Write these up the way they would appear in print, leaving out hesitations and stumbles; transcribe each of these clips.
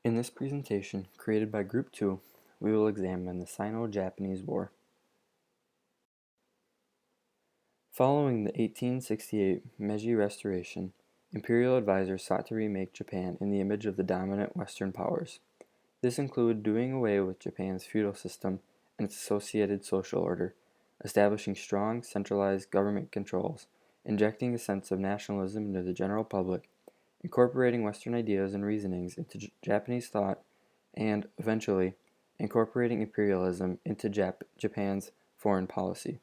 In this presentation, created by Group 2, we will examine the Sino-Japanese War. Following the 1868 Meiji Restoration, imperial advisors sought to remake Japan in the image of the dominant Western powers. This included doing away with Japan's feudal system and its associated social order, establishing strong, centralized government controls, injecting a sense of nationalism into the general public, incorporating Western ideas and reasonings into Japanese thought, and, eventually, incorporating imperialism into Japan's foreign policy.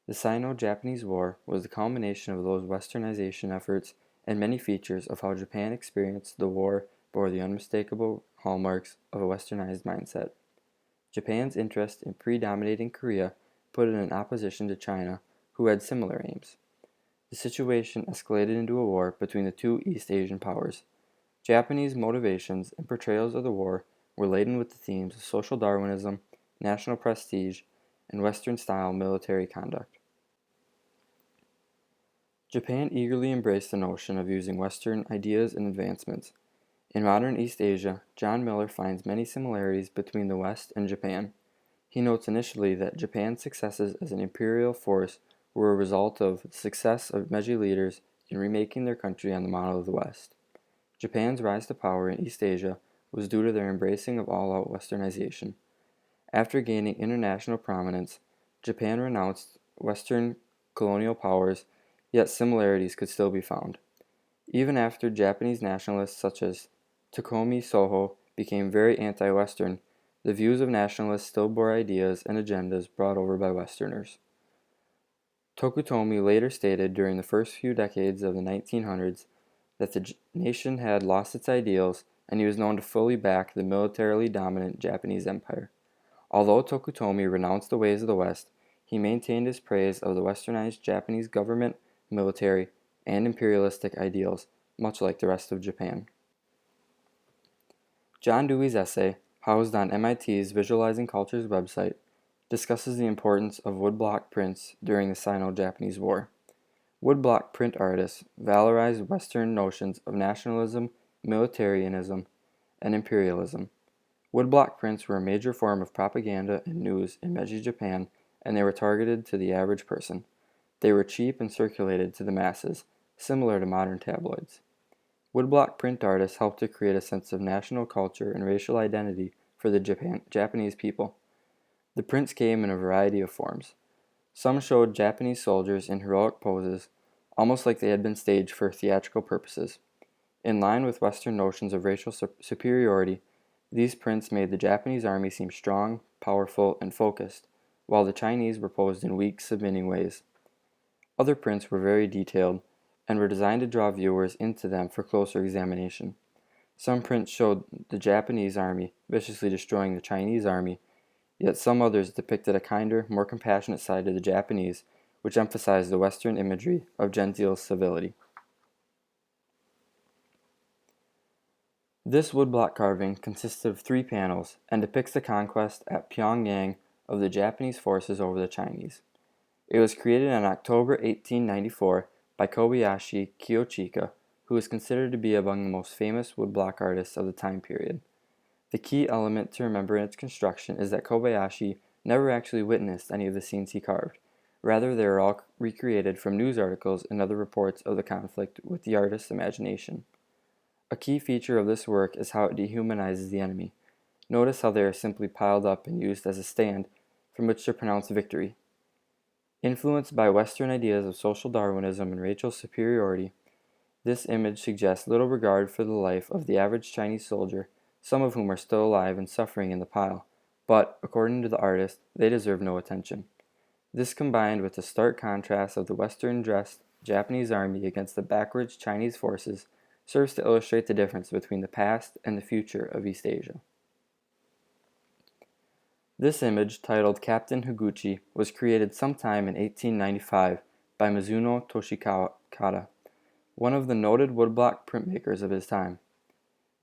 The Sino-Japanese War was the culmination of those westernization efforts, and many features of how Japan experienced the war bore the unmistakable hallmarks of a westernized mindset. Japan's interest in predominating Korea put it in opposition to China, who had similar aims. The situation escalated into a war between the two East Asian powers. Japanese motivations and portrayals of the war were laden with the themes of social Darwinism, national prestige, and Western-style military conduct. Japan eagerly embraced the notion of using Western ideas and advancements. In modern East Asia, John Miller finds many similarities between the West and Japan. He notes initially that Japan's successes as an imperial force were a result of the success of Meiji leaders in remaking their country on the model of the West. Japan's rise to power in East Asia was due to their embracing of all-out westernization. After gaining international prominence, Japan renounced Western colonial powers, yet similarities could still be found. Even after Japanese nationalists such as Tokomi Soho became very anti-Western, the views of nationalists still bore ideas and agendas brought over by Westerners. Tokutomi later stated during the first few decades of the 1900s that the nation had lost its ideals, and he was known to fully back the militarily dominant Japanese empire. Although Tokutomi renounced the ways of the West, he maintained his praise of the westernized Japanese government, military, and imperialistic ideals, much like the rest of Japan. John Dewey's essay, housed on MIT's Visualizing Cultures website, discusses the importance of woodblock prints during the Sino-Japanese War. Woodblock print artists valorized Western notions of nationalism, militarianism, and imperialism. Woodblock prints were a major form of propaganda and news in Meiji Japan, and they were targeted to the average person. They were cheap and circulated to the masses, similar to modern tabloids. Woodblock print artists helped to create a sense of national culture and racial identity for the Japanese people. The prints came in a variety of forms. Some showed Japanese soldiers in heroic poses, almost like they had been staged for theatrical purposes. In line with Western notions of racial superiority, these prints made the Japanese army seem strong, powerful, and focused, while the Chinese were posed in weak, submitting ways. Other prints were very detailed and were designed to draw viewers into them for closer examination. Some prints showed the Japanese army viciously destroying the Chinese army, yet some others depicted a kinder, more compassionate side to the Japanese, which emphasized the Western imagery of genteel civility. This woodblock carving consisted of 3 panels and depicts the conquest at Pyongyang of the Japanese forces over the Chinese. It was created in October 1894 by Kobayashi Kiyochika, who is considered to be among the most famous woodblock artists of the time period. The key element to remember in its construction is that Kobayashi never actually witnessed any of the scenes he carved. Rather, they are all recreated from news articles and other reports of the conflict with the artist's imagination. A key feature of this work is how it dehumanizes the enemy. Notice how they are simply piled up and used as a stand from which to pronounce victory. Influenced by Western ideas of social Darwinism and racial superiority, this image suggests little regard for the life of the average Chinese soldier, some of whom are still alive and suffering in the pile, but, according to the artist, they deserve no attention. This, combined with the stark contrast of the Western-dressed Japanese army against the backwards Chinese forces, serves to illustrate the difference between the past and the future of East Asia. This image, titled Captain Higuchi, was created sometime in 1895 by Mizuno Toshikata, one of the noted woodblock printmakers of his time.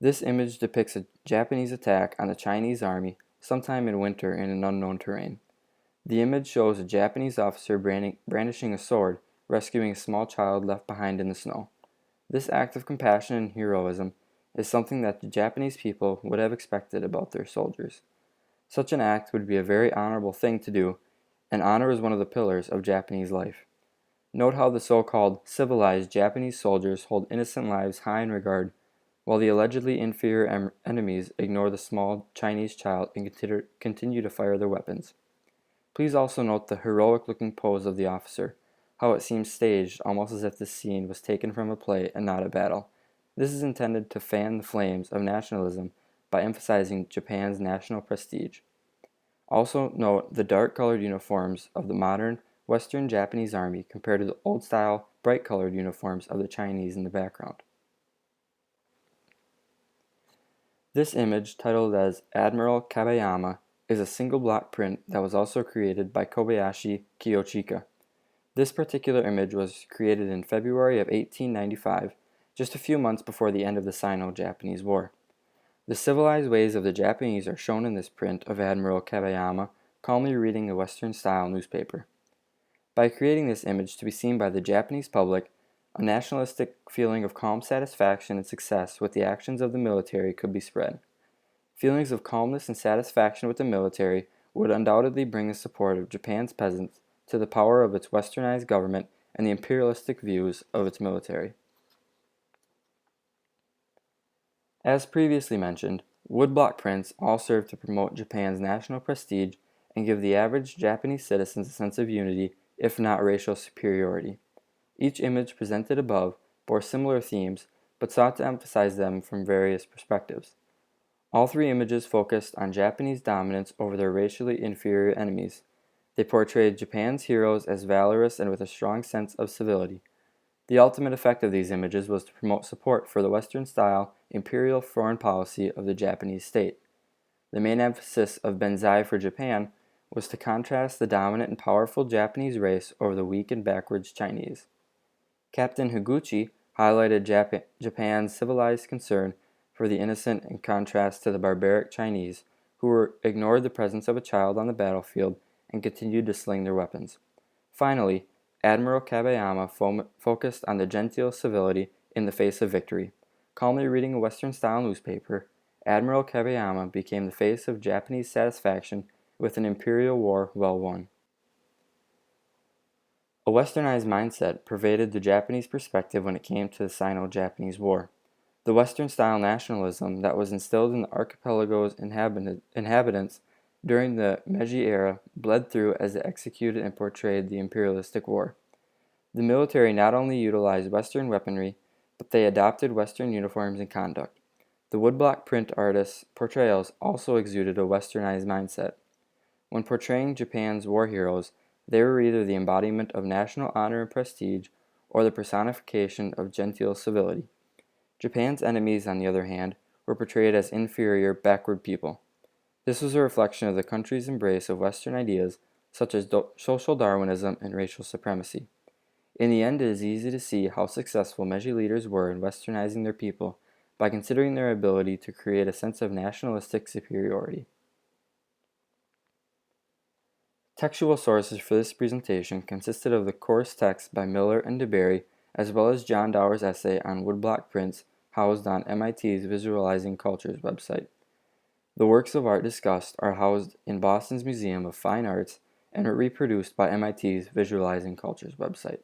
This image depicts a Japanese attack on the Chinese army sometime in winter in an unknown terrain. The image shows a Japanese officer brandishing a sword, rescuing a small child left behind in the snow. This act of compassion and heroism is something that the Japanese people would have expected about their soldiers. Such an act would be a very honorable thing to do, and honor is one of the pillars of Japanese life. Note how the so-called civilized Japanese soldiers hold innocent lives high in regard, while the allegedly inferior enemies ignore the small Chinese child and continue to fire their weapons. Please also note the heroic-looking pose of the officer, how it seems staged, almost as if this scene was taken from a play and not a battle. This is intended to fan the flames of nationalism by emphasizing Japan's national prestige. Also note the dark-colored uniforms of the modern Western Japanese Army compared to the old-style, bright-colored uniforms of the Chinese in the background. This image, titled as Admiral Kabayama, is a single block print that was also created by Kobayashi Kiyochika. This particular image was created in February of 1895, just a few months before the end of the Sino-Japanese War. The civilized ways of the Japanese are shown in this print of Admiral Kabayama calmly reading a Western-style newspaper. By creating this image to be seen by the Japanese public, a nationalistic feeling of calm satisfaction and success with the actions of the military could be spread. Feelings of calmness and satisfaction with the military would undoubtedly bring the support of Japan's peasants to the power of its westernized government and the imperialistic views of its military. As previously mentioned, woodblock prints all serve to promote Japan's national prestige and give the average Japanese citizens a sense of unity, if not racial superiority. Each image presented above bore similar themes, but sought to emphasize them from various perspectives. All three images focused on Japanese dominance over their racially inferior enemies. They portrayed Japan's heroes as valorous and with a strong sense of civility. The ultimate effect of these images was to promote support for the Western-style imperial foreign policy of the Japanese state. The main emphasis of Banzai for Japan was to contrast the dominant and powerful Japanese race over the weak and backwards Chinese. Captain Higuchi highlighted Japan's civilized concern for the innocent in contrast to the barbaric Chinese, who ignored the presence of a child on the battlefield and continued to sling their weapons. Finally, Admiral Kabayama focused on the genteel civility in the face of victory. Calmly reading a Western-style newspaper, Admiral Kabayama became the face of Japanese satisfaction with an imperial war well won. A westernized mindset pervaded the Japanese perspective when it came to the Sino-Japanese War. The Western-style nationalism that was instilled in the archipelago's inhabitants during the Meiji era bled through as they executed and portrayed the imperialistic war. The military not only utilized Western weaponry, but they adopted Western uniforms and conduct. The woodblock print artists' portrayals also exuded a westernized mindset. When portraying Japan's war heroes, they were either the embodiment of national honor and prestige or the personification of genteel civility. Japan's enemies, on the other hand, were portrayed as inferior, backward people. This was a reflection of the country's embrace of Western ideas such as social Darwinism and racial supremacy. In the end, it is easy to see how successful Meiji leaders were in westernizing their people by considering their ability to create a sense of nationalistic superiority. Textual sources for this presentation consisted of the course text by Miller and DeBerry, as well as John Dower's essay on woodblock prints housed on MIT's Visualizing Cultures website. The works of art discussed are housed in Boston's Museum of Fine Arts and are reproduced by MIT's Visualizing Cultures website.